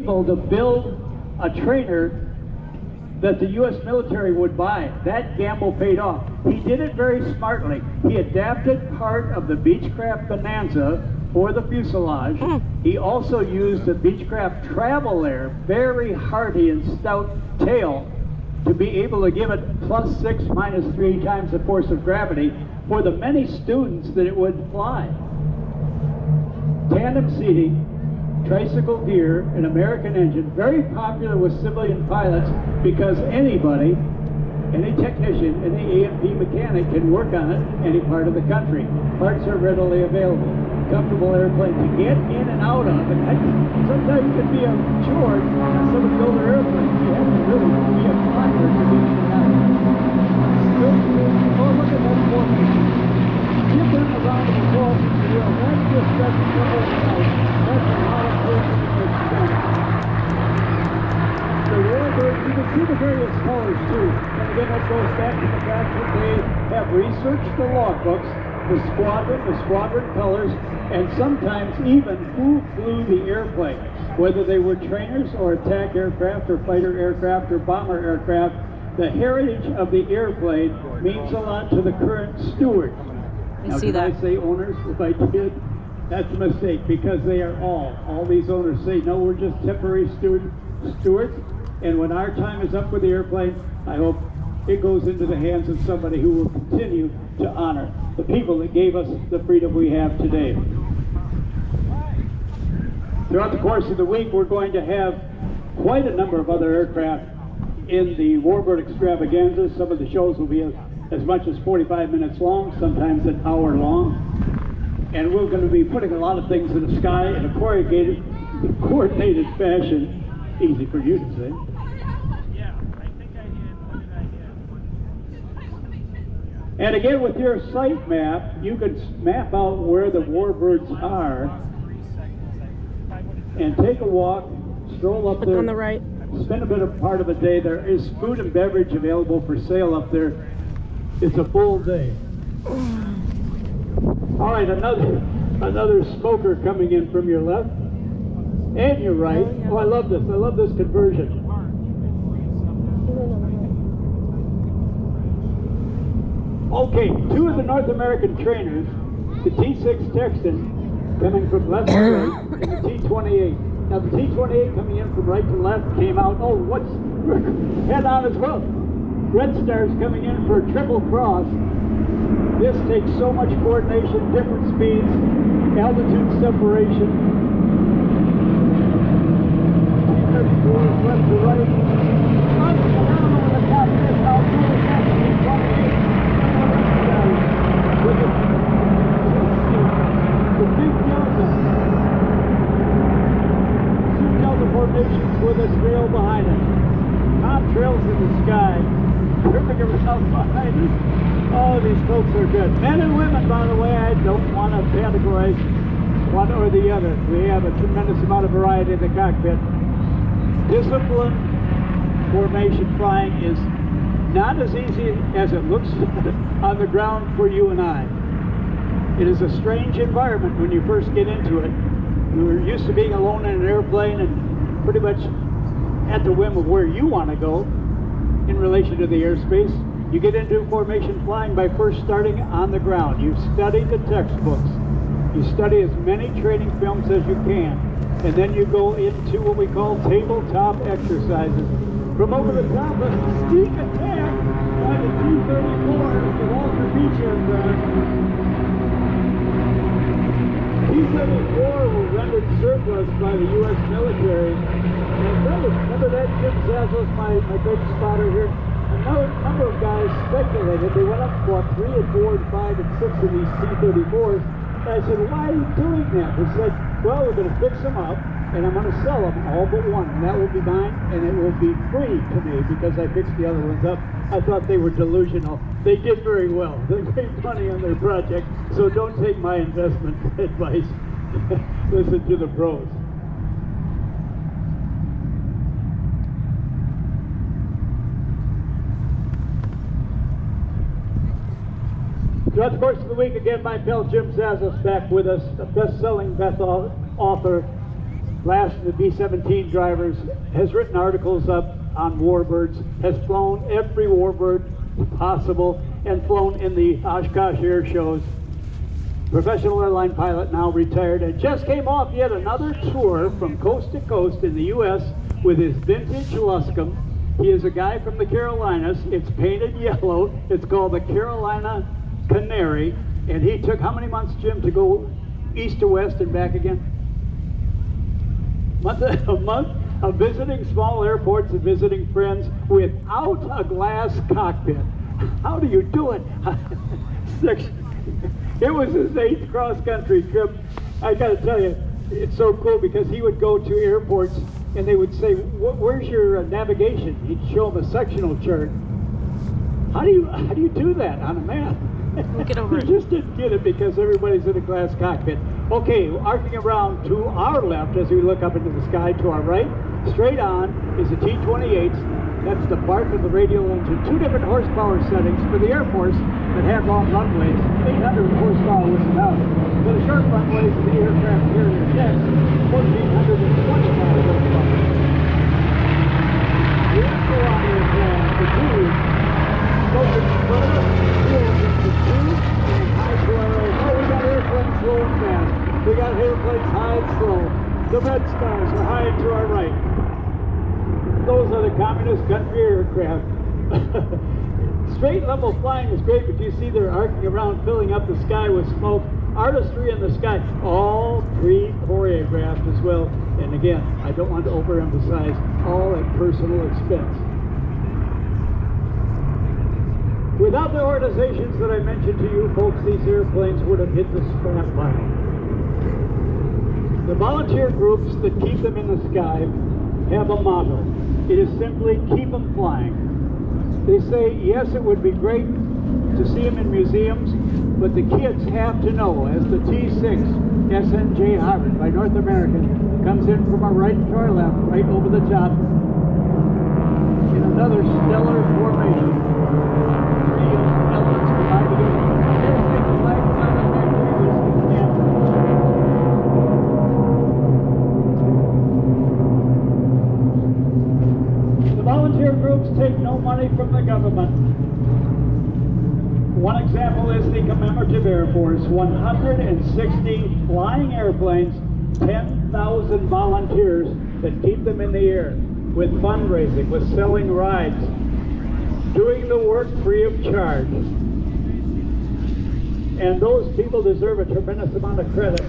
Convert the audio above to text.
To build a trainer that the U.S. military would buy. That gamble paid off. He did it very smartly. He adapted part of the Beechcraft Bonanza for the fuselage. He also used the Beechcraft Travel Air, very hardy and stout tail, to be able to give it +6, -3 times the force of gravity for the many students that it would fly. Tandem seating, tricycle gear, an American engine, very popular with civilian pilots because anybody, any technician, any A&P mechanic can work on it any part of the country. Parts are readily available. Comfortable airplane to get in and out of, and that sometimes can be a chore on some of the older airplanes. You have to really be a climber to get in and out. Oh, look at that formation. Give them a round of applause for the real. That just doesn't come overnight. That's a lot of work and expense. The warbird, you can see the various colors too. And again, that goes back to the fact that they have researched the logbooks, the squadron colors, and sometimes even who flew the airplane. Whether they were trainers or attack aircraft or fighter aircraft or bomber aircraft, the heritage of the airplane means a lot to the current steward. Now, did I say owners? If I did, that's a mistake, because they are all these owners say, no, we're just temporary stewards, and when our time is up with the airplane, I hope it goes into the hands of somebody who will continue to honor the people that gave us the freedom we have today. Throughout the course of the week, we're going to have quite a number of other aircraft in the Warbird Extravaganza. Some of the shows will be as much as 45 minutes long, sometimes an hour long. And we're going to be putting a lot of things in the sky in a coordinated fashion. Easy for you to say. Yeah, I think I did. What did I do? And again, with your site map, you can map out where the warbirds are and take a walk, stroll up there. On the right. Spend a bit of part of a day. There is food and beverage available for sale up there. It's a full day. All right, another smoker coming in from your left and your right. Oh, I love this. I love this conversion. Okay, two of the North American trainers, the T6 Texan coming from left to right, and the T28. Now the T28 coming in from right to left came out, head on as well. Red Stars coming in for a triple cross. This takes so much coordination, different speeds, altitude separation. T34 is left to right. Up and around over the top of this, now doing that T28. With the big delta. Two delta formations with a trail behind it. Contrails in the sky. Tripping around behind us. Oh, these folks are good. Men and women, by the way, I don't want to categorize one or the other. We have a tremendous amount of variety in the cockpit. Discipline formation flying is not as easy as it looks on the ground for you and I. It is a strange environment when you first get into it. You're used to being alone in an airplane and pretty much at the whim of where you want to go in relation to the airspace. You get into formation flying by first starting on the ground. You study the textbooks. You study as many training films as you can. And then you go into what we call tabletop exercises. From over the top, a sneak attack by the T-34, the Walter Beach aircraft. T-34 were rendered surplus by the U.S. military. And remember that Jim Zazos, my big spotter here? A number of guys speculated. They went up and bought 3 and 4 and 5 and 6 of these T-34s. And I said, why are you doing that? They said, well, we're going to fix them up, and I'm going to sell them all but one. And that will be mine, and it will be free to me because I fixed the other ones up. I thought they were delusional. They did very well. They made money on their project, so don't take my investment advice. Listen to the pros. Throughout the course of the week, again, my pal Jim Zazos back with us, a best-selling author, last of the B-17 drivers, has written articles up on warbirds, has flown every warbird possible, and flown in the Oshkosh air shows. Professional airline pilot, now retired, and just came off yet another tour from coast to coast in the U.S. with his vintage Luscombe. He is a guy from the Carolinas. It's painted yellow. It's called the Carolina Canary. And he took how many months, Jim, to go east to west and back again? A month of visiting small airports and visiting friends without a glass cockpit. How do you do it? It was his 8th cross-country trip. I got to tell you, it's so cool because he would go to airports and they would say, "Where's your navigation?" He'd show them a sectional chart. How do you do that on a map? Get over He it. just didn't get it because everybody's in a glass cockpit. Okay, arcing around to our left as we look up into the sky. To our right, straight on, is a T-28. That's the bark of the radial engine. 2 different horsepower settings for the Air Force that have long runways. 800 horsepower without it. For the short runways of the aircraft carrier jets, 1,425 horsepower. The Airflow aircraft, the two, focus further, fuel into 2, and high to our right. Oh, we got airplanes slow and fast. We got airplanes high and slow. The Red Stars are high and to our right. Those are the communist country aircraft. Straight level flying is great, but you see they're arcing around, filling up the sky with smoke. Artistry in the sky, all pre-choreographed as well. And again, I don't want to overemphasize, all at personal expense. Without the organizations that I mentioned to you folks, these airplanes would have hit the scrap pile. The volunteer groups that keep them in the sky have a motto. It is simply, keep them flying. They say, yes, it would be great to see them in museums, but the kids have to know, as the T-6 SNJ Harvard by North American comes in from our right to our left, right over the top, in another stellar formation. 3 elements combined together. There's the flag on the factory was canceled. The volunteer groups take no money from the government. One example is the Commemorative Air Force, 160 flying airplanes, 10,000 volunteers that keep them in the air with fundraising, with selling rides, doing the work free of charge. And those people deserve a tremendous amount of credit.